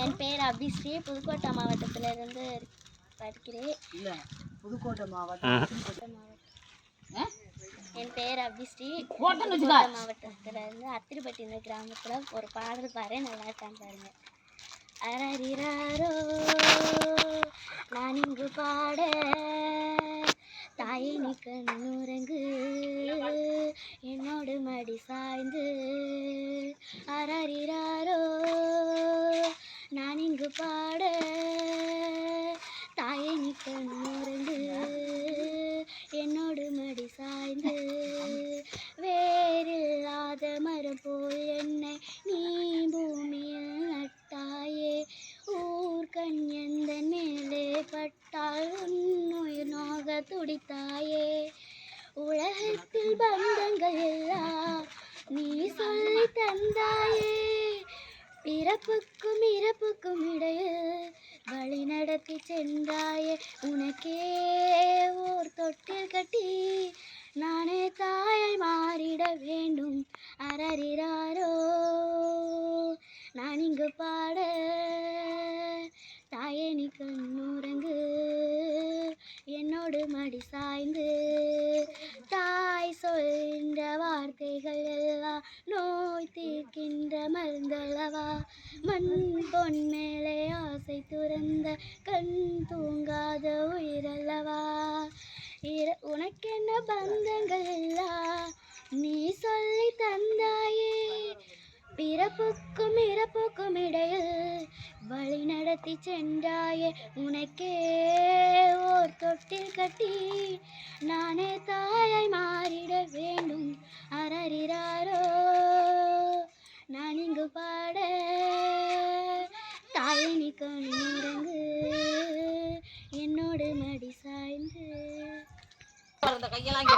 என் பேர் அபிஸ்ரீ, புதுக்கோட்டை மாவட்டத்திலிருந்து படிக்கிறேன். புதுக்கோட்டை மாவட்டம். என் பேர் அபிஸ்ரீ, புதுக்கோட்டை மாவட்டத்திலிருந்து அத்திரிப்பட்டி இந்த கிராமத்தில் ஒரு பாடல் பாரு, நல்லா இருக்கான்னு பாருங்க. அரரிராரோ நான் இங்கு பாட, தாயை நீ கண்ணுறங்கு என்னோடு மடி சாய்ந்து. அரரிராரோ நான் இங்கு பாட, தாயை நீ கண்ணுறங்கு என்னோடு மடி சாய்ந்து. வேறில்லாத மரம் போல் என்னை நீ பூமியில் நட்டாயே, ஊர்கண் எந்த மேலே பட்டால் உன்னுயிர் நோக துடித்தாயே. உலகத்தில் பந்தங்கள் எல்லாம் நீ சொல்லி தந்தாயே, பிறப்புக்கும் இறப்புக்கும் இடையில் வழி நடத்தி சென்றாயே. உனக்கே ஓர் தொட்டில் கட்டி நானே தாயை மாறிட வேண்டும். அரரிராரோ நான் இங்கு பாட, தாயே நீ கண்ணுறங்கு என்னோடு மடி சாய்ந்து. தாய் சொல்கின்ற வார்த்தைகள் எல்லாம் நோய் தீர்க்கின்ற மருந்தல்லவா, மண் பொன் மேலே ஆசை துறந்த கண் தூங்காத உயிரல்லவா. உனக்கென்ன பந்தங்கள் எல்லாம் நீ சொல்லி தந்தாயே, பிறப்புக்கும் இறப்புக்கும் இடையில் வழி நடத்தி சென்றாயே. உனக்கே ஓர் தொட்டில் கட்டி நானே தாயை மாறிட வேண்டும். அரரிராரோ நான் இங்கு பாட, தாயை நீ கண்ணுறங்கு என்னோடு மடி சாய்ந்து. கையெல்லாம்